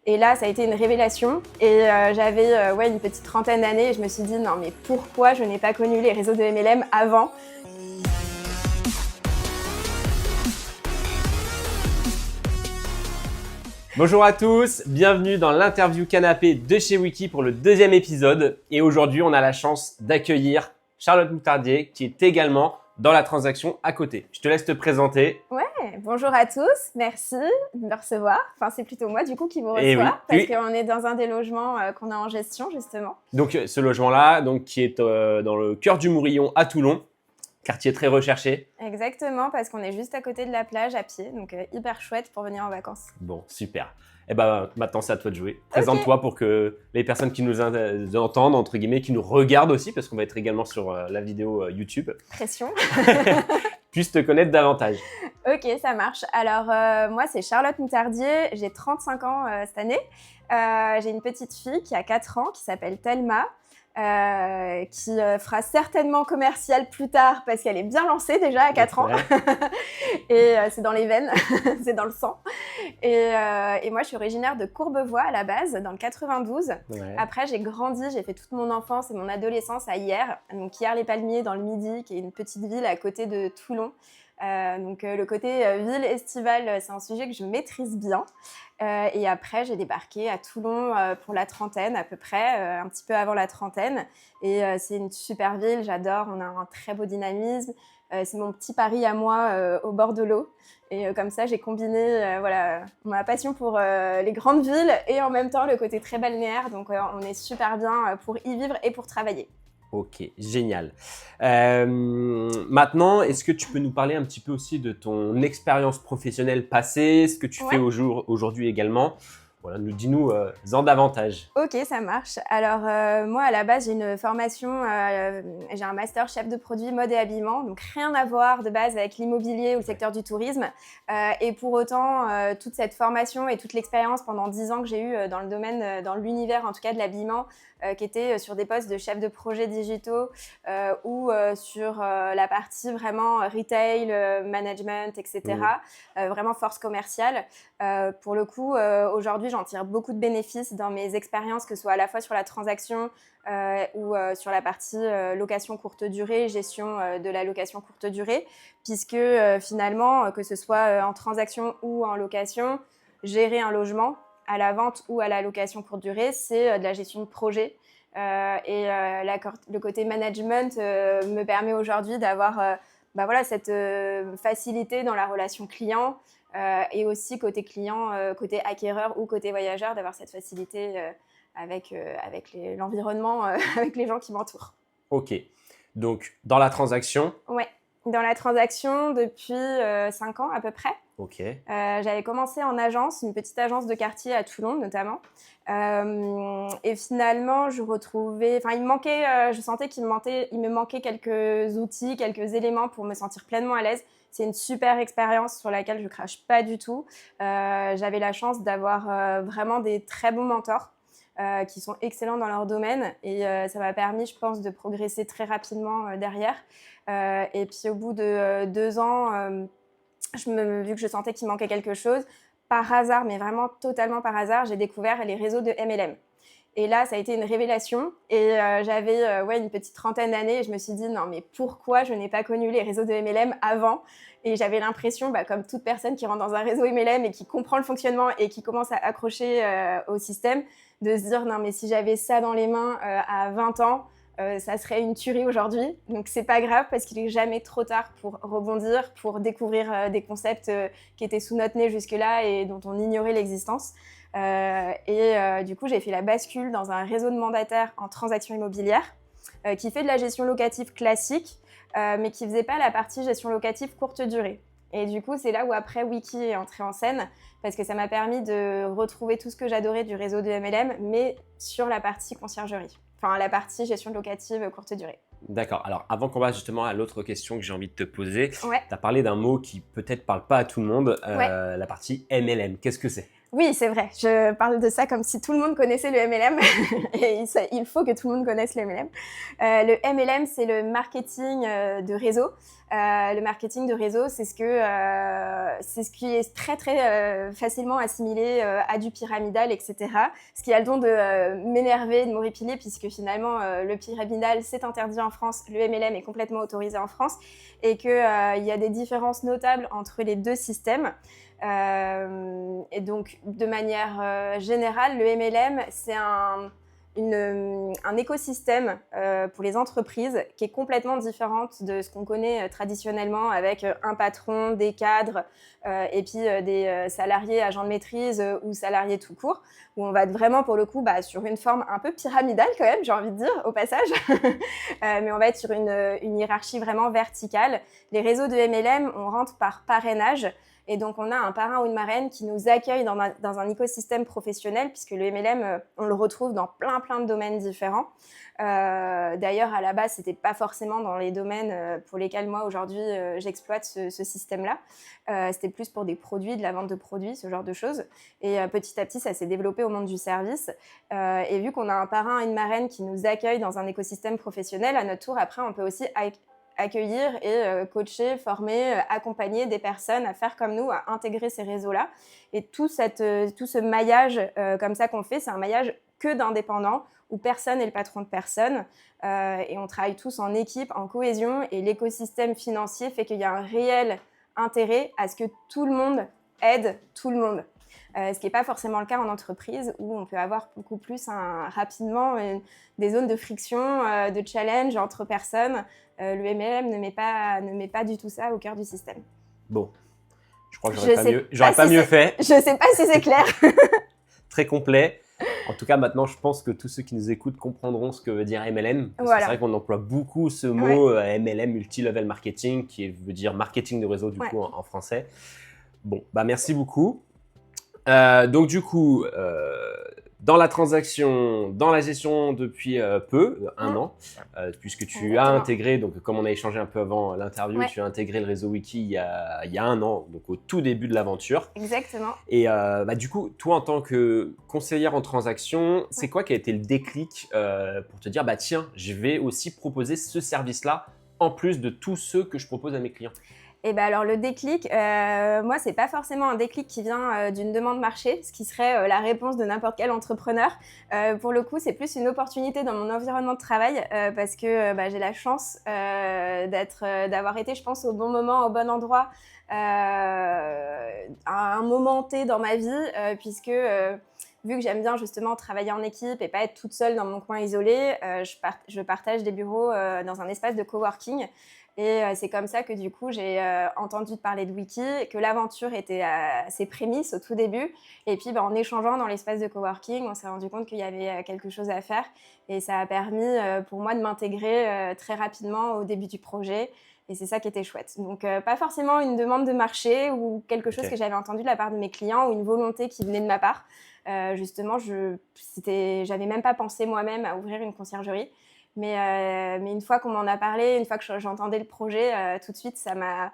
Et là, ça a été une révélation. Et j'avais une petite trentaine d'années et je me suis dit non mais pourquoi je n'ai pas connu les réseaux de MLM avant? Bonjour à tous, bienvenue dans l'interview canapé de chez Wiki pour le deuxième épisode. Et aujourd'hui, on a la chance d'accueillir Charlotte Moutardier qui est également dans la transaction à côté. Je te laisse te présenter. Ouais, bonjour à tous, merci de me recevoir. Enfin, c'est plutôt moi du coup qui vous reçois Et oui, parce oui. qu'on est dans un des logements qu'on a en gestion justement. Donc ce logement-là, qui est dans le cœur du Mourillon à Toulon, quartier très recherché. Exactement, parce qu'on est juste à côté de la plage à pied, donc hyper chouette pour venir en vacances. Bon, super. Et ben maintenant c'est à toi de jouer. Présente-toi pour que les personnes qui nous entendent, entre guillemets, qui nous regardent aussi, parce qu'on va être également sur la vidéo YouTube, Pression. puissent te connaître davantage. Ok, ça marche. Alors moi c'est Charlotte Moutardier, j'ai 35 ans cette année. J'ai une petite fille qui a 4 ans qui s'appelle Thelma. Qui fera certainement commercial plus tard parce qu'elle est bien lancée déjà à 4 ans. Et c'est dans les veines, c'est dans le sang. Et moi, je suis originaire de Courbevoie à la base, dans le 92. Ouais. Après, j'ai grandi, j'ai fait toute mon enfance et mon adolescence à Hyères. Donc Hyères-les-Palmiers dans le Midi, qui est une petite ville à côté de Toulon. Donc le côté ville estivale, c'est un sujet que je maîtrise bien. Et après, j'ai débarqué à Toulon pour la trentaine à peu près, un petit peu avant la trentaine. Et c'est une super ville, j'adore, on a un très beau dynamisme. C'est mon petit Paris à moi au bord de l'eau. Et comme ça, j'ai combiné ma passion pour les grandes villes et en même temps le côté très balnéaire. Donc on est super bien pour y vivre et pour travailler. Ok, génial. Maintenant, est-ce que tu peux nous parler un petit peu aussi de ton expérience professionnelle passée, ce que tu fais aujourd'hui également? Voilà, dis-nous en davantage. Ok, ça marche. Alors moi, à la base, j'ai une formation, j'ai un master chef de produit mode et habillement, donc rien à voir de base avec l'immobilier ou le secteur du tourisme. Et pour autant, toute cette formation et toute l'expérience pendant 10 ans que j'ai eue dans le domaine, dans l'univers en tout cas de l'habillement, qui était sur des postes de chef de projet digitaux ou sur la partie vraiment retail, management, etc. Vraiment force commerciale. Pour le coup, aujourd'hui, j'en tire beaucoup de bénéfices dans mes expériences, que ce soit à la fois sur la transaction ou sur la partie location courte durée, gestion de la location courte durée, puisque finalement, que ce soit en transaction ou en location, gérer un logement à la vente ou à la location courte durée, c'est de la gestion de projet. Le côté management me permet aujourd'hui d'avoir cette facilité dans la relation client et aussi côté client, côté acquéreur ou côté voyageur, d'avoir cette facilité avec l'environnement, avec les gens qui m'entourent. Ok, donc dans la transaction. Ouais, dans la transaction depuis 5 ans à peu près. Ok. J'avais commencé en agence, une petite agence de quartier à Toulon notamment. Et finalement, je sentais qu'il me manquait quelques outils, quelques éléments pour me sentir pleinement à l'aise. C'est une super expérience sur laquelle je crache pas du tout. J'avais la chance d'avoir vraiment des très bons mentors qui sont excellents dans leur domaine. Et ça m'a permis, je pense, de progresser très rapidement derrière. Et puis au bout de 2 ans, vu que je sentais qu'il manquait quelque chose, par hasard, mais vraiment totalement par hasard, j'ai découvert les réseaux de MLM. Et là, ça a été une révélation. Et j'avais une petite trentaine d'années et je me suis dit non, mais pourquoi je n'ai pas connu les réseaux de MLM avant? Et j'avais l'impression, comme toute personne qui rentre dans un réseau MLM et qui comprend le fonctionnement et qui commence à accrocher au système, de se dire non, mais si j'avais ça dans les mains à 20 ans, ça serait une tuerie aujourd'hui. Donc c'est pas grave parce qu'il est jamais trop tard pour rebondir, pour découvrir des concepts qui étaient sous notre nez jusque-là et dont on ignorait l'existence. Du coup, j'ai fait la bascule dans un réseau de mandataires en transaction immobilière qui fait de la gestion locative classique, mais qui faisait pas la partie gestion locative courte durée. Et du coup, c'est là où après Wiki est entré en scène parce que ça m'a permis de retrouver tout ce que j'adorais du réseau de MLM, mais sur la partie conciergerie. Enfin, la partie gestion locative courte durée. D'accord. Alors, avant qu'on passe justement à l'autre question que j'ai envie de te poser, Ouais. tu as parlé d'un mot qui peut-être parle pas à tout le monde, la partie MLM. Qu'est-ce que c'est? Oui, c'est vrai. Je parle de ça comme si tout le monde connaissait le MLM. Et il faut que tout le monde connaisse le MLM. Le MLM, c'est le marketing de réseau. Le marketing de réseau, c'est ce qui est très, très facilement assimilé à du pyramidal, etc. Ce qui a le don de m'énerver, de m'horripiler, puisque finalement, le pyramidal, c'est interdit en France. Le MLM est complètement autorisé en France. Et qu'il y a des différences notables entre les deux systèmes. Et donc, de manière générale, le MLM, c'est un écosystème pour les entreprises qui est complètement différente de ce qu'on connaît traditionnellement avec un patron, des cadres et puis des salariés agents de maîtrise ou salariés tout court, où on va être vraiment pour le coup sur une forme un peu pyramidale quand même, j'ai envie de dire au passage, mais on va être sur une hiérarchie vraiment verticale. Les réseaux de MLM, on rentre par parrainage. Et donc, on a un parrain ou une marraine qui nous accueille dans un écosystème professionnel, puisque le MLM, on le retrouve dans plein de domaines différents. D'ailleurs, à la base, c'était pas forcément dans les domaines pour lesquels moi, aujourd'hui, j'exploite ce système-là. C'était plus pour des produits, de la vente de produits, ce genre de choses. Et petit à petit, ça s'est développé au monde du service. Et vu qu'on a un parrain et une marraine qui nous accueillent dans un écosystème professionnel, à notre tour, après, on peut aussi accueillir et coacher, former, accompagner des personnes à faire comme nous, à intégrer ces réseaux-là. Et tout ce maillage comme ça qu'on fait, c'est un maillage que d'indépendants, où personne n'est le patron de personne. Et on travaille tous en équipe, en cohésion. Et l'écosystème financier fait qu'il y a un réel intérêt à ce que tout le monde aide tout le monde. Ce qui n'est pas forcément le cas en entreprise, où on peut avoir beaucoup plus rapidement des zones de friction, de challenge entre personnes. Le MLM ne met pas du tout ça au cœur du système. Bon, je crois que j'aurais pas mieux fait. Je ne sais pas si c'est clair. Très complet. En tout cas, maintenant, je pense que tous ceux qui nous écoutent comprendront ce que veut dire MLM. Voilà. C'est vrai qu'on emploie beaucoup ce mot MLM, Multi-Level Marketing, qui veut dire marketing de réseau du coup en français. Bon, merci beaucoup. Donc du coup, dans la transaction, dans la gestion depuis peu, un an, puisque tu as intégré, donc comme on a échangé un peu avant l'interview, tu as intégré le réseau Wiki il y a un an, donc au tout début de l'aventure. Exactement. Et du coup, toi en tant que conseillère en transaction, c'est quoi qui a été le déclic pour te dire, tiens, je vais aussi proposer ce service-là en plus de tous ceux que je propose à mes clients? Et alors le déclic, moi c'est pas forcément un déclic qui vient d'une demande marché, ce qui serait la réponse de n'importe quel entrepreneur. Pour le coup, c'est plus une opportunité dans mon environnement de travail parce que j'ai la chance d'avoir été, je pense, au bon moment, au bon endroit, à un moment T dans ma vie, puisque vu que j'aime bien justement travailler en équipe et pas être toute seule dans mon coin isolé, je partage des bureaux dans un espace de coworking. Et c'est comme ça que du coup, j'ai entendu parler de Wiki, que l'aventure était à ses prémices au tout début. Et puis, en échangeant dans l'espace de coworking, on s'est rendu compte qu'il y avait quelque chose à faire. Et ça a permis pour moi de m'intégrer très rapidement au début du projet. Et c'est ça qui était chouette. Donc, pas forcément une demande de marché ou quelque chose que j'avais entendu de la part de mes clients ou une volonté qui venait de ma part. Justement, j'avais même pas pensé moi-même à ouvrir une conciergerie. Mais une fois qu'on m'en a parlé, une fois que j'entendais le projet, tout de suite, ça m'a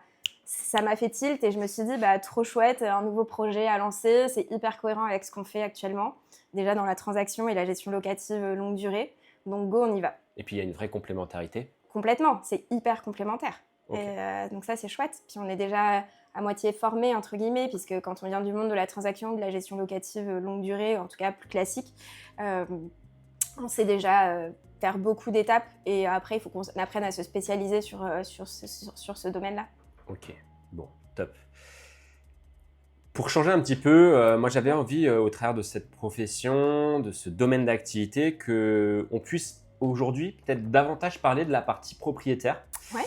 fait tilt et je me suis dit, trop chouette, un nouveau projet à lancer, c'est hyper cohérent avec ce qu'on fait actuellement, déjà dans la transaction et la gestion locative longue durée. Donc, go, on y va. Et puis, il y a une vraie complémentarité. Complètement, c'est hyper complémentaire. Okay. Et, donc ça, c'est chouette. Puis, on est déjà à moitié formé, entre guillemets, puisque quand on vient du monde de la transaction ou de la gestion locative longue durée, en tout cas plus classique, on sait déjà faire beaucoup d'étapes et après, il faut qu'on apprenne à se spécialiser sur ce domaine-là. Ok, bon, top. Pour changer un petit peu, moi j'avais envie au travers de cette profession, de ce domaine d'activité, qu'on puisse aujourd'hui peut-être davantage parler de la partie propriétaire. Ouais.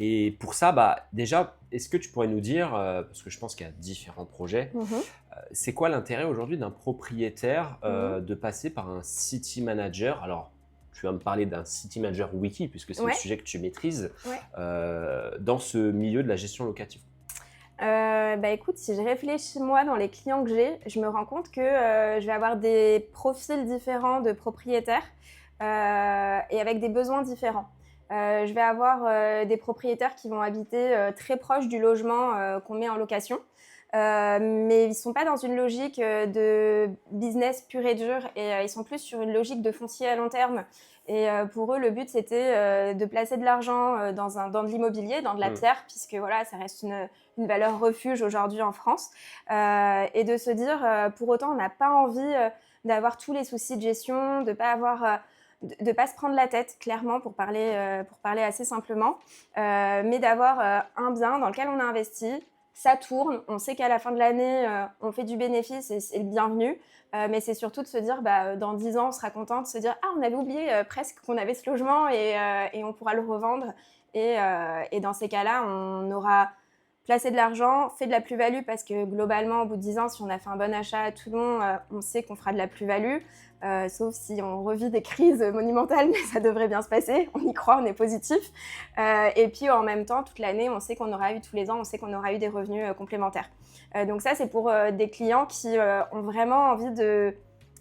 Et pour ça, déjà, est-ce que tu pourrais nous dire, parce que je pense qu'il y a différents projets, c'est quoi l'intérêt aujourd'hui d'un propriétaire de passer par un city manager? Alors, tu vas me parler d'un city manager Wiki, puisque c'est le sujet que tu maîtrises, dans ce milieu de la gestion locative. Écoute, si je réfléchis moi dans les clients que j'ai, je me rends compte que je vais avoir des profils différents de propriétaires et avec des besoins différents. Je vais avoir des propriétaires qui vont habiter très proche du logement qu'on met en location. mais ils ne sont pas dans une logique de business pur et dur, et ils sont plus sur une logique de foncier à long terme. Et pour eux, le but, c'était de placer de l'argent dans de l'immobilier, dans de la pierre, puisque voilà, ça reste une valeur refuge aujourd'hui en France, et de se dire, pour autant, on n'a pas envie d'avoir tous les soucis de gestion, de ne pas se prendre la tête, clairement, pour parler assez simplement, mais d'avoir un bien dans lequel on a investi, ça tourne, on sait qu'à la fin de l'année, on fait du bénéfice et c'est le bienvenu, mais c'est surtout de se dire, dans 10 ans, on sera content de se dire « Ah, on avait oublié presque qu'on avait ce logement et on pourra le revendre ». Et dans ces cas-là, on aura placé de l'argent, fait de la plus-value, parce que globalement, au bout de 10 ans, si on a fait un bon achat à Toulon, on sait qu'on fera de la plus-value, sauf si on revit des crises monumentales, mais ça devrait bien se passer, on y croit, on est positif. Et puis en même temps, toute l'année, on sait qu'on aura eu, tous les ans, on sait qu'on aura eu des revenus complémentaires. Donc ça, c'est pour des clients qui ont vraiment envie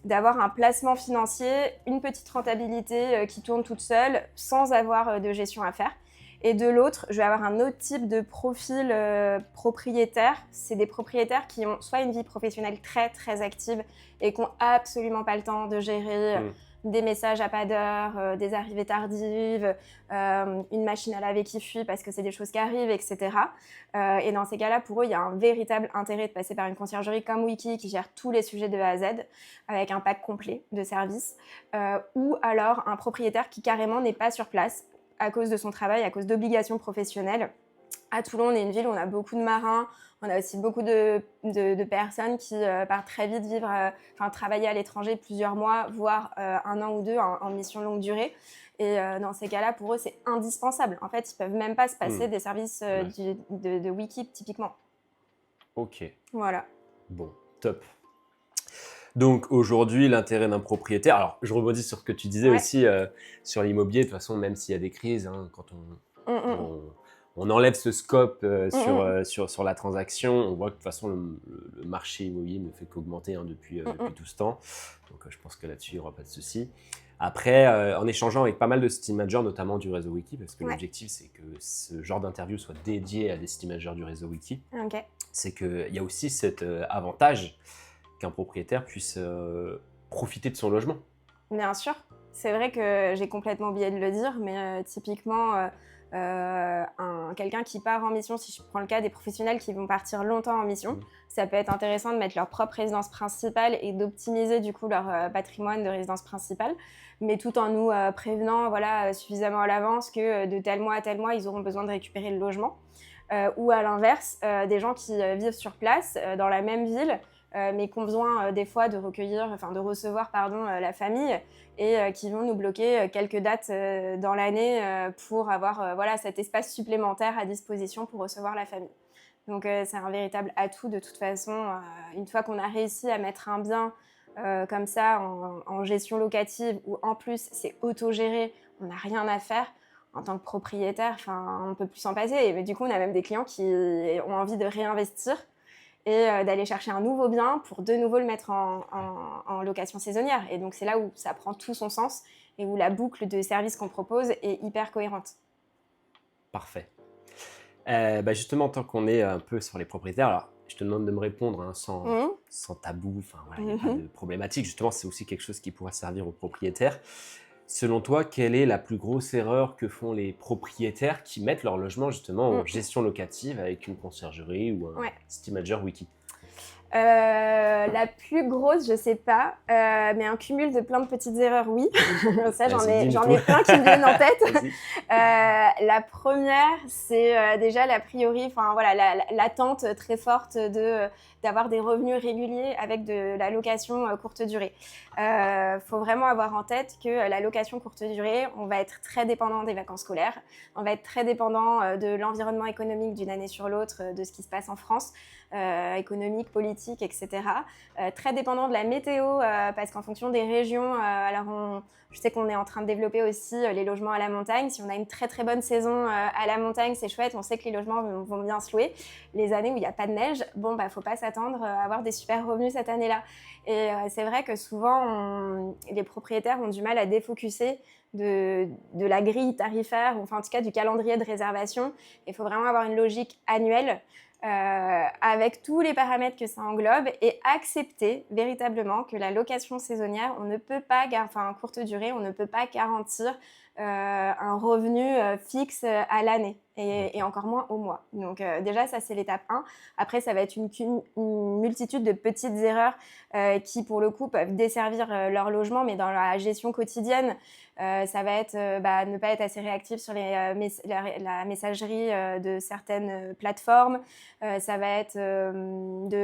d'avoir un placement financier, une petite rentabilité qui tourne toute seule, sans avoir de gestion à faire. Et de l'autre, je vais avoir un autre type de profil propriétaire. C'est des propriétaires qui ont soit une vie professionnelle très très active et qui n'ont absolument pas le temps de gérer des messages à pas d'heure, des arrivées tardives, une machine à laver qui fuit parce que c'est des choses qui arrivent, etc. Et dans ces cas-là, pour eux, il y a un véritable intérêt de passer par une conciergerie comme Wiki qui gère tous les sujets de A à Z avec un pack complet de services, ou alors un propriétaire qui carrément n'est pas sur place à cause de son travail, à cause d'obligations professionnelles. À Toulon, on est une ville où on a beaucoup de marins, on a aussi beaucoup de personnes qui partent très vite travailler à l'étranger plusieurs mois, voire un an ou deux en mission longue durée. Et dans ces cas-là, pour eux, c'est indispensable. En fait, ils ne peuvent même pas se passer des services de Wiki, typiquement. Ok. Voilà. Bon, top. Donc aujourd'hui, l'intérêt d'un propriétaire, alors je rebondis sur ce que tu disais aussi sur l'immobilier, de toute façon, même s'il y a des crises, quand on enlève ce scope sur la transaction, on voit que de toute façon le marché immobilier ne fait qu'augmenter depuis tout ce temps. Donc je pense que là-dessus, il n'y aura pas de souci. Après, en échangeant avec pas mal de city managers, notamment du réseau Wiki, parce que l'objectif, c'est que ce genre d'interview soit dédié à des city managers du réseau Wiki, c'est qu'il y a aussi cet avantage qu'un propriétaire puisse profiter de son logement. Bien sûr. C'est vrai que j'ai complètement oublié de le dire, mais typiquement, quelqu'un qui part en mission, si je prends le cas des professionnels qui vont partir longtemps en mission, ça peut être intéressant de mettre leur propre résidence principale et d'optimiser du coup leur patrimoine de résidence principale, mais tout en nous prévenant suffisamment à l'avance que de tel mois à tel mois, ils auront besoin de récupérer le logement. Ou à l'inverse, des gens qui vivent sur place, dans la même ville, mais qui ont besoin des fois de recevoir la famille, et qui vont nous bloquer quelques dates dans l'année pour avoir cet espace supplémentaire à disposition pour recevoir la famille. Donc c'est un véritable atout de toute façon. Une fois qu'on a réussi à mettre un bien comme ça en gestion locative, où en plus c'est autogéré, on n'a rien à faire, en tant que propriétaire, on ne peut plus s'en passer. Mais du coup, on a même des clients qui ont envie de réinvestir et d'aller chercher un nouveau bien pour de nouveau le mettre en location saisonnière. Et donc, c'est là où ça prend tout son sens et où la boucle de services qu'on propose est hyper cohérente. Parfait. Justement, tant qu'on est un peu sur les propriétaires, alors je te demande de me répondre sans tabou, il n'y a pas de problématique. Justement, c'est aussi quelque chose qui pourra servir aux propriétaires. Selon toi, quelle est la plus grosse erreur que font les propriétaires qui mettent leur logement justement en gestion locative avec une conciergerie ou un city manager Wiki? La plus grosse, je sais pas, mais un cumul de plein de petites erreurs, oui. Ça, j'en ai plein qui me viennent en tête. La première, c'est déjà l'a priori, l'attente très forte d'avoir des revenus réguliers avec de la location courte durée. Faut vraiment avoir en tête que la location courte durée, on va être très dépendant des vacances scolaires, on va être très dépendant de l'environnement économique d'une année sur l'autre, de ce qui se passe en France, économique, politique, etc. Très dépendant de la météo, parce qu'en fonction des régions, je sais qu'on est en train de développer aussi les logements à la montagne. Si on a une très très bonne saison à la montagne, c'est chouette, on sait que les logements vont bien se louer. Les années où il n'y a pas de neige, faut pas s'attendre à avoir des super revenus cette année-là. Et c'est vrai que souvent, les propriétaires ont du mal à défocuser de la grille tarifaire, ou en tout cas du calendrier de réservation. Il faut vraiment avoir une logique annuelle. avec tous les paramètres que ça englobe et accepter véritablement que la location saisonnière, on ne peut pas, enfin courte durée, on ne peut pas garantir un revenu fixe à l'année et encore moins au mois. Donc déjà, ça c'est l'étape 1. Après, ça va être une multitude de petites erreurs qui, pour le coup, peuvent desservir leur logement, mais dans la gestion quotidienne, ça va être ne pas être assez réactif sur la messagerie de certaines plateformes. Ça va être de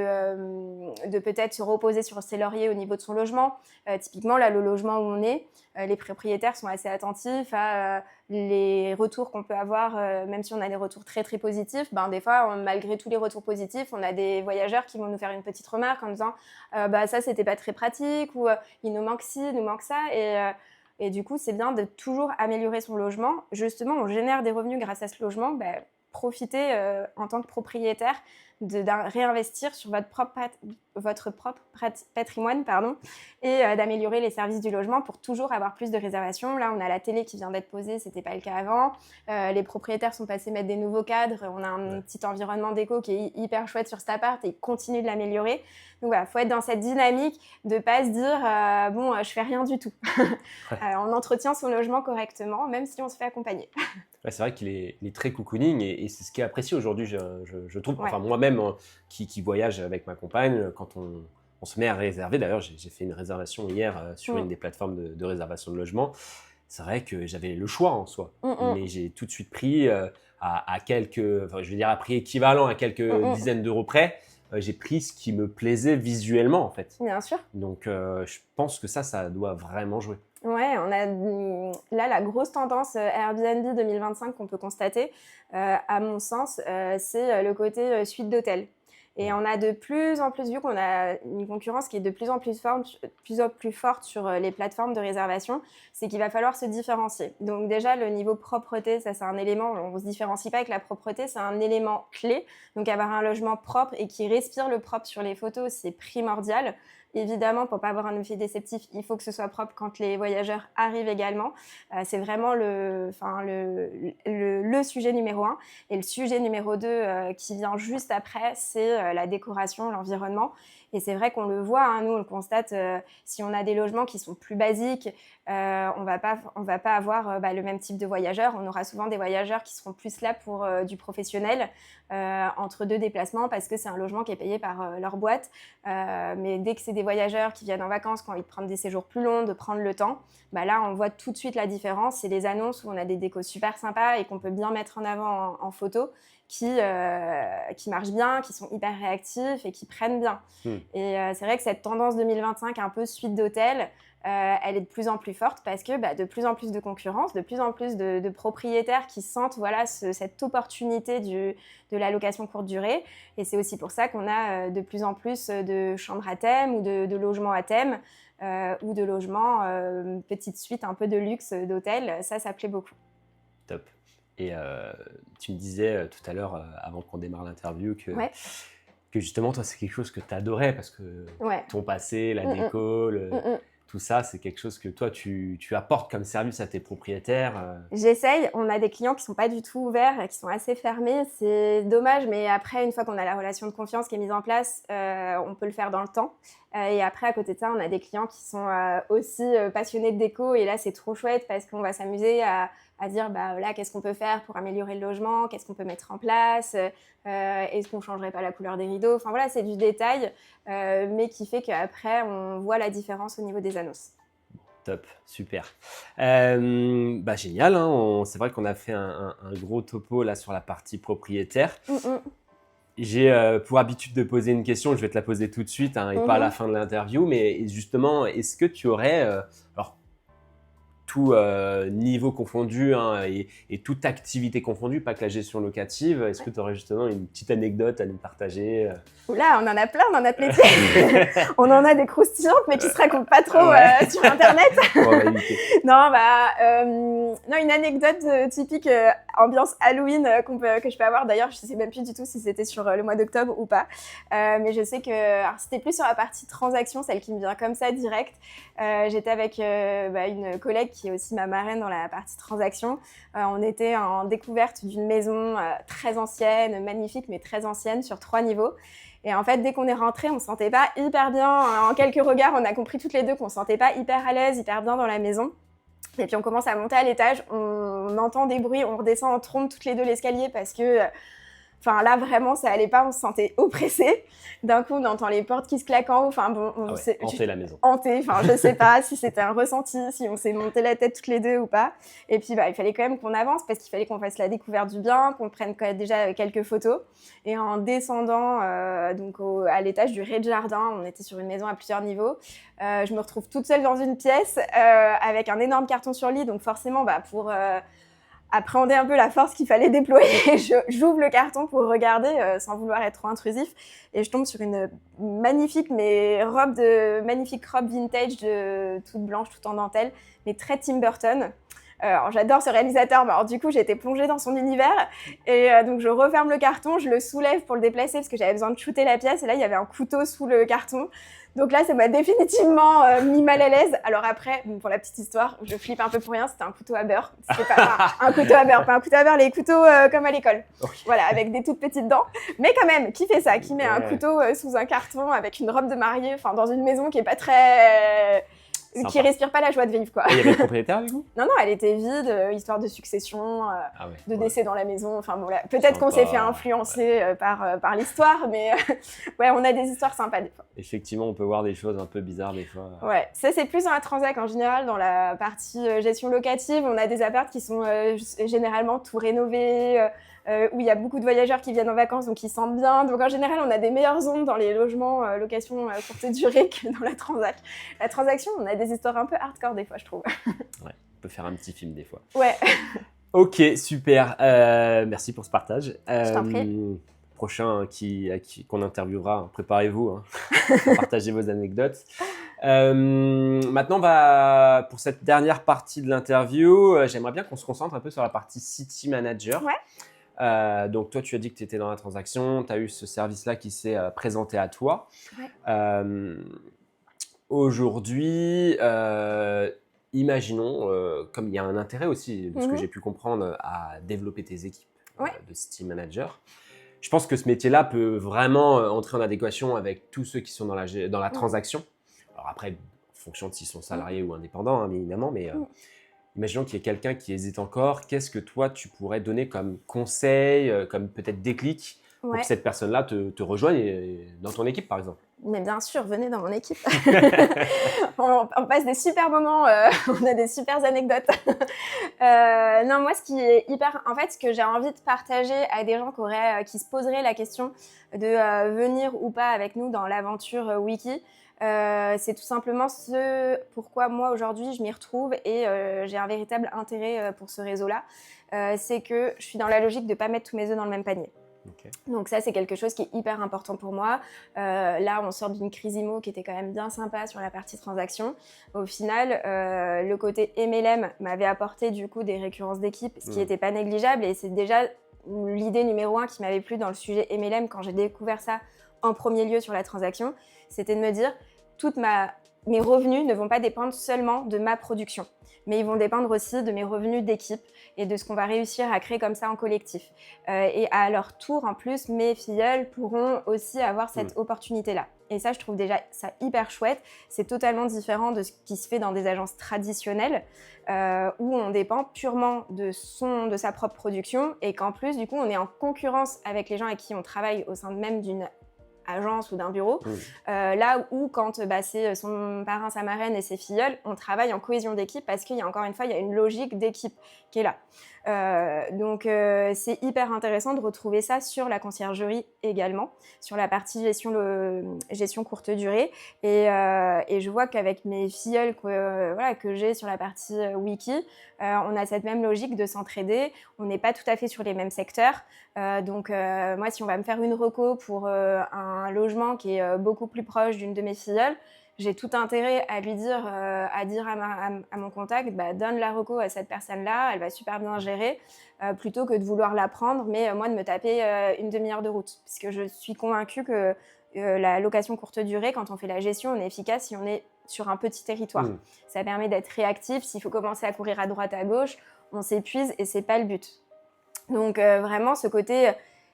peut-être se reposer sur ses lauriers au niveau de son logement. Typiquement, là, le logement où on est, les propriétaires sont assez attentifs à les retours qu'on peut avoir, même si on a des retours très très positifs. Des fois, malgré tous les retours positifs, on a des voyageurs qui vont nous faire une petite remarque en disant ça, c'était pas très pratique, ou il nous manque ci, il nous manque ça. Et du coup, c'est bien de toujours améliorer son logement. Justement, on génère des revenus grâce à ce logement. Profitez en tant que propriétaire de réinvestir sur votre propre patrimoine et d'améliorer les services du logement pour toujours avoir plus de réservations. Là, on a la télé qui vient d'être posée, ce n'était pas le cas avant. Les propriétaires sont passés mettre des nouveaux cadres. On a un petit environnement déco qui est hyper chouette sur cet appart et ils continuent de l'améliorer. Donc voilà, il faut être dans cette dynamique de ne pas se dire je ne fais rien du tout. On entretient son logement correctement, même si on se fait accompagner. Ouais, c'est vrai qu'il est très cocooning et c'est ce qui est apprécié aujourd'hui, je trouve. Ouais. Enfin, moi-même, qui voyage avec ma compagne, quand on se met à réserver, d'ailleurs, j'ai fait une réservation hier sur une des plateformes de réservation de logement. C'est vrai que j'avais le choix en soi, mais j'ai tout de suite pris à quelques, enfin, je veux dire, à prix équivalent à quelques dizaines d'euros près. J'ai pris ce qui me plaisait visuellement, en fait. Bien sûr. Donc, je pense que ça doit vraiment jouer. Ouais, on a là la grosse tendance Airbnb 2025 qu'on peut constater, à mon sens, c'est le côté suite d'hôtel. Et on a de plus en plus, vu qu'on a une concurrence qui est de plus en plus forte sur les plateformes de réservation, c'est qu'il va falloir se différencier. Donc déjà, le niveau propreté, ça c'est un élément, on ne se différencie pas avec la propreté, c'est un élément clé. Donc avoir un logement propre et qui respire le propre sur les photos, c'est primordial. Évidemment, pour ne pas avoir un effet déceptif, il faut que ce soit propre quand les voyageurs arrivent également. C'est vraiment le sujet numéro 1. Et le sujet numéro 2 qui vient juste après, c'est la décoration, l'environnement. Et c'est vrai qu'on le voit, nous on le constate, si on a des logements qui sont plus basiques, on va pas avoir le même type de voyageurs. On aura souvent des voyageurs qui seront plus là pour du professionnel, entre deux déplacements, parce que c'est un logement qui est payé par leur boîte. Mais dès que c'est des voyageurs qui viennent en vacances, qui ont envie de prendre des séjours plus longs, de prendre le temps, là on voit tout de suite la différence. C'est les annonces où on a des décos super sympas et qu'on peut bien mettre en avant en photo, qui marchent bien, qui sont hyper réactifs et qui prennent bien. Et c'est vrai que cette tendance 2025 un peu suite d'hôtel, elle est de plus en plus forte parce que de plus en plus de concurrence, de plus en plus de propriétaires qui sentent cette opportunité de la location courte durée. Et c'est aussi pour ça qu'on a de plus en plus de chambres à thème ou de logements à thème ou de logements petite suite un peu de luxe d'hôtel. Ça plaît beaucoup. Top. Et tu me disais tout à l'heure, avant qu'on démarre l'interview, que justement, toi, c'est quelque chose que tu adorais parce que ton passé, la déco, tout ça, c'est quelque chose que toi, tu apportes comme service à tes propriétaires. J'essaye. On a des clients qui ne sont pas du tout ouverts, qui sont assez fermés. C'est dommage, mais après, une fois qu'on a la relation de confiance qui est mise en place, on peut le faire dans le temps. Et après, à côté de ça, on a des clients qui sont aussi passionnés de déco. Et là, c'est trop chouette parce qu'on va s'amuser à dire là, qu'est-ce qu'on peut faire pour améliorer le logement, qu'est-ce qu'on peut mettre en place, est-ce qu'on ne changerait pas la couleur des rideaux. Enfin voilà, c'est du détail, mais qui fait qu'après, on voit la différence au niveau des annonces. Top, super. Génial, c'est vrai qu'on a fait un gros topo là sur la partie propriétaire. J'ai pour habitude de poser une question, je vais te la poser tout de suite et pas à la fin de l'interview, mais justement, est-ce que tu aurais, tout niveau confondu et toute activité confondue, pas que la gestion locative, est-ce que tu aurais justement une petite anecdote à nous partager Oula, on en a plein, on en a pléthé. On en a des croustillantes, mais qui se racontent pas trop sur Internet. Non, une anecdote typique ambiance Halloween que je peux avoir. D'ailleurs, je sais même plus du tout si c'était sur le mois d'octobre ou pas. Mais je sais que c'était plus sur la partie transaction, celle qui me vient comme ça direct. J'étais avec une collègue qui est aussi ma marraine dans la partie transaction. On était en découverte d'une maison très ancienne, magnifique, mais très ancienne, sur 3 niveaux. Et en fait, dès qu'on est rentré, on se sentait pas hyper bien. En quelques regards, on a compris toutes les deux qu'on se sentait pas hyper à l'aise, hyper bien dans la maison. Et puis on commence à monter à l'étage, on entend des bruits, on redescend en trombe toutes les deux l'escalier parce que là vraiment ça allait pas, on se sentait oppressés. D'un coup on entend les portes qui se claquent en haut, hanté la maison. Hanté, je sais pas si c'était un ressenti, si on s'est monté la tête toutes les deux ou pas. Et puis il fallait quand même qu'on avance parce qu'il fallait qu'on fasse la découverte du bien, qu'on prenne déjà quelques photos. Et en descendant à l'étage du rez-de-jardin, on était sur une maison à plusieurs niveaux. Je me retrouve toute seule dans une pièce avec un énorme carton sur le lit, donc forcément pour appréhender un peu la force qu'il fallait déployer, j'ouvre le carton pour regarder sans vouloir être trop intrusif et je tombe sur une magnifique robe vintage toute blanche, toute en dentelle, mais très Tim Burton. Alors, j'adore ce réalisateur, mais alors, du coup, j'ai été plongée dans son univers. Et donc, je referme le carton, je le soulève pour le déplacer parce que j'avais besoin de shooter la pièce. Et là, il y avait un couteau sous le carton. Donc là, ça m'a définitivement mis mal à l'aise. Alors après, pour la petite histoire, je flippe un peu pour rien, c'était un couteau à beurre. C'était pas un couteau à beurre, pas un couteau à beurre, les couteaux comme à l'école. Okay. Voilà, avec des toutes petites dents. Mais quand même, qui fait ça? Qui met un couteau sous un carton avec une robe de mariée, dans une maison qui est pas très... Sympa. Qui respire pas la joie de vivre, quoi. Et il y avait le propriétaire, du coup? Non, elle était vide, histoire de succession, de décès dans la maison. Peut-être qu'on s'est fait influencer par l'histoire, mais on a des histoires sympas des fois. Effectivement, on peut voir des choses un peu bizarres des fois. Ouais, ça c'est plus dans la transac en général, dans la partie gestion locative. On a des apparts qui sont généralement tout rénovés, où il y a beaucoup de voyageurs qui viennent en vacances, donc ils sentent bien. Donc en général, on a des meilleures ondes dans les logements location courte durée que dans la transac. La transaction, on a des histoires un peu hardcore des fois, je trouve. Ouais, on peut faire un petit film des fois. Ouais. Ok, super. Merci pour ce partage. Je t'en prie. Prochain qu'on interviewera, préparez-vous à partager vos anecdotes. Maintenant, pour cette dernière partie de l'interview, j'aimerais bien qu'on se concentre un peu sur la partie City Manager. Ouais. Donc, toi, tu as dit que tu étais dans la transaction, tu as eu ce service-là qui s'est présenté à toi. Ouais. Aujourd'hui, imaginons, comme il y a un intérêt aussi, de ce que j'ai pu comprendre, à développer tes équipes de City Manager. Je pense que ce métier-là peut vraiment entrer en adéquation avec tous ceux qui sont dans la transaction. Alors après, en fonction de s'ils sont salariés ou indépendants, hein, évidemment, mais imaginons qu'il y ait quelqu'un qui hésite encore. Qu'est-ce que toi, tu pourrais donner comme conseil, comme peut-être déclic pour que cette personne-là te rejoigne dans ton équipe, par exemple? Mais bien sûr, venez dans mon équipe. on passe des super moments, on a des super anecdotes. Non, moi, ce qui est en fait, ce que j'ai envie de partager à des gens qui se poseraient la question de venir ou pas avec nous dans l'aventure Wiki, c'est tout simplement ce pourquoi moi, aujourd'hui, je m'y retrouve et j'ai un véritable intérêt pour ce réseau-là. C'est que je suis dans la logique de ne pas mettre tous mes œufs dans le même panier. Okay. Donc ça, c'est quelque chose qui est hyper important pour moi. Là, on sort d'une crise IMO qui était quand même bien sympa sur la partie transaction. Au final, le côté MLM m'avait apporté du coup des récurrences d'équipe, ce qui n'était pas négligeable. Et c'est déjà l'idée numéro 1 qui m'avait plu dans le sujet MLM quand j'ai découvert ça en premier lieu sur la transaction. C'était de me dire, mes revenus ne vont pas dépendre seulement de ma production, mais ils vont dépendre aussi de mes revenus d'équipe et de ce qu'on va réussir à créer comme ça en collectif. Et à leur tour, en plus, mes filleuls pourront aussi avoir cette opportunité-là. Et ça, je trouve déjà ça hyper chouette. C'est totalement différent de ce qui se fait dans des agences traditionnelles où on dépend purement de sa propre production et qu'en plus, du coup, on est en concurrence avec les gens avec qui on travaille au sein même d'une agence ou d'un bureau, là où quand c'est son parrain, sa marraine et ses filleuls, on travaille en cohésion d'équipe parce qu'il y a encore une fois, il y a une logique d'équipe qui est là. Donc c'est hyper intéressant de retrouver ça sur la conciergerie également, sur la partie gestion courte durée et je vois qu'avec mes filleuls que j'ai sur la partie wiki, on a cette même logique de s'entraider, on n'est pas tout à fait sur les mêmes secteurs, donc moi si on va me faire une reco pour un logement qui est beaucoup plus proche d'une de mes filleules, j'ai tout intérêt à lui dire, à mon contact, donne la reco à cette personne-là, elle va super bien gérer, plutôt que de vouloir la prendre, mais moi de me taper une demi-heure de route. Parce que je suis convaincue que la location courte durée, quand on fait la gestion, on est efficace si on est sur un petit territoire. Ça permet d'être réactif. S'il faut commencer à courir à droite, à gauche, on s'épuise et c'est pas le but. Donc vraiment ce côté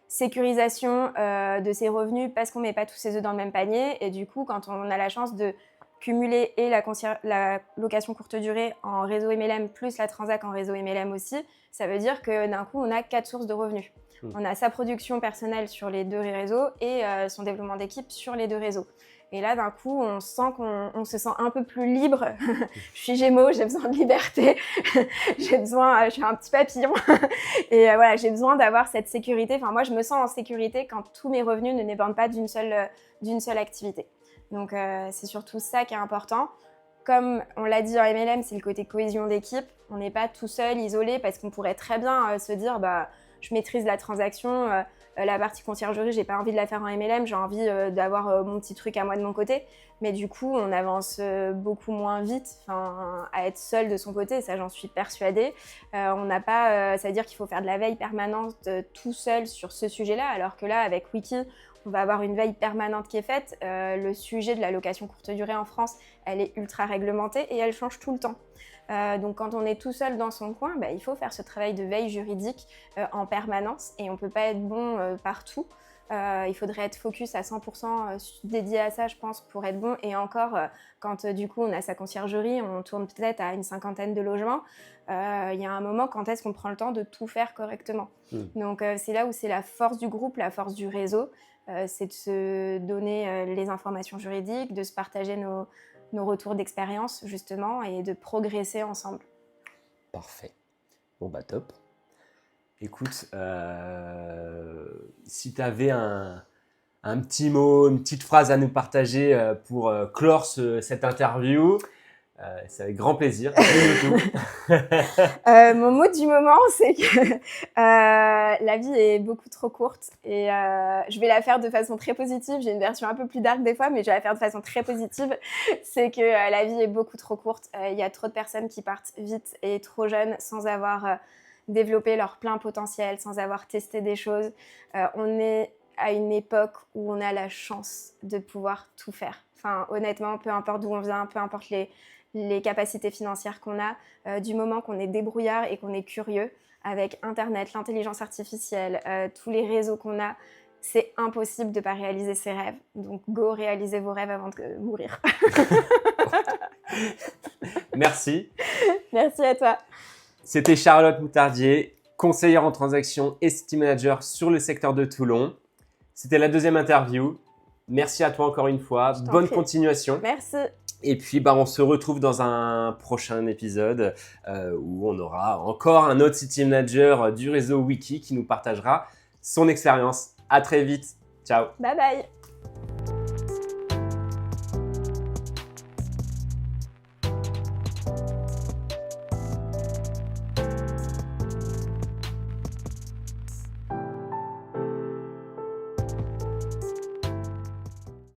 sécurisation de ses revenus parce qu'on met pas tous ses œufs dans le même panier. Et du coup, quand on a la chance de cumuler et la location courte durée en réseau MLM plus la transac en réseau MLM aussi, ça veut dire que d'un coup, on a 4 sources de revenus. On a sa production personnelle sur les 2 réseaux et son développement d'équipe sur les 2 réseaux. Et là, d'un coup, on sent qu'on se sent un peu plus libre. Je suis Gémeaux, j'ai besoin de liberté. Je suis un petit papillon. Et voilà, j'ai besoin d'avoir cette sécurité. Enfin, moi, je me sens en sécurité quand tous mes revenus ne dépendent pas d'une seule activité. Donc, c'est surtout ça qui est important. Comme on l'a dit en MLM, c'est le côté cohésion d'équipe. On n'est pas tout seul, isolé, parce qu'on pourrait très bien se dire, je maîtrise la transaction, la partie conciergerie, j'ai pas envie de la faire en MLM, j'ai envie d'avoir mon petit truc à moi de mon côté. Mais du coup, on avance beaucoup moins vite à être seul de son côté, ça j'en suis persuadée. On n'a pas, ça veut dire qu'il faut faire de la veille permanente tout seul sur ce sujet-là, alors que là, avec Wiki, on va avoir une veille permanente qui est faite. Le sujet de la location courte durée en France, elle est ultra réglementée et elle change tout le temps. Donc quand on est tout seul dans son coin, il faut faire ce travail de veille juridique en permanence et on ne peut pas être bon partout. Il faudrait être focus à 100% dédié à ça, je pense, pour être bon. Et encore, quand du coup on a sa conciergerie, on tourne peut-être à une 50aine de logements. Il y a un moment, quand est-ce qu'on prend le temps de tout faire correctement? Donc c'est là où c'est la force du groupe, la force du réseau. C'est de se donner les informations juridiques, de se partager nos retours d'expérience, justement, et de progresser ensemble. Parfait. Bon, top. Écoute, si tu avais un petit mot, une petite phrase à nous partager pour clore cette interview, c'est avec grand plaisir. Mon mot du moment, c'est que la vie est beaucoup trop courte et je vais la faire de façon très positive. J'ai une version un peu plus dark des fois, mais je vais la faire de façon très positive. C'est que la vie est beaucoup trop courte. Il y a trop de personnes qui partent vite et trop jeunes sans avoir développé leur plein potentiel, sans avoir testé des choses. On est à une époque où on a la chance de pouvoir tout faire. Enfin, honnêtement, peu importe d'où on vient, peu importe les capacités financières qu'on a, du moment qu'on est débrouillard et qu'on est curieux, avec Internet, l'intelligence artificielle, tous les réseaux qu'on a, c'est impossible de ne pas réaliser ses rêves. Donc, go, réalisez vos rêves avant de mourir. Merci. Merci à toi. C'était Charlotte Moutardier, conseillère en transaction et city manager sur le secteur de Toulon. C'était la 2e interview. Merci à toi encore une fois. Bonne continuation. Merci. Et puis, on se retrouve dans un prochain épisode où on aura encore un autre city manager du réseau Wiki qui nous partagera son expérience. À très vite. Ciao. Bye bye.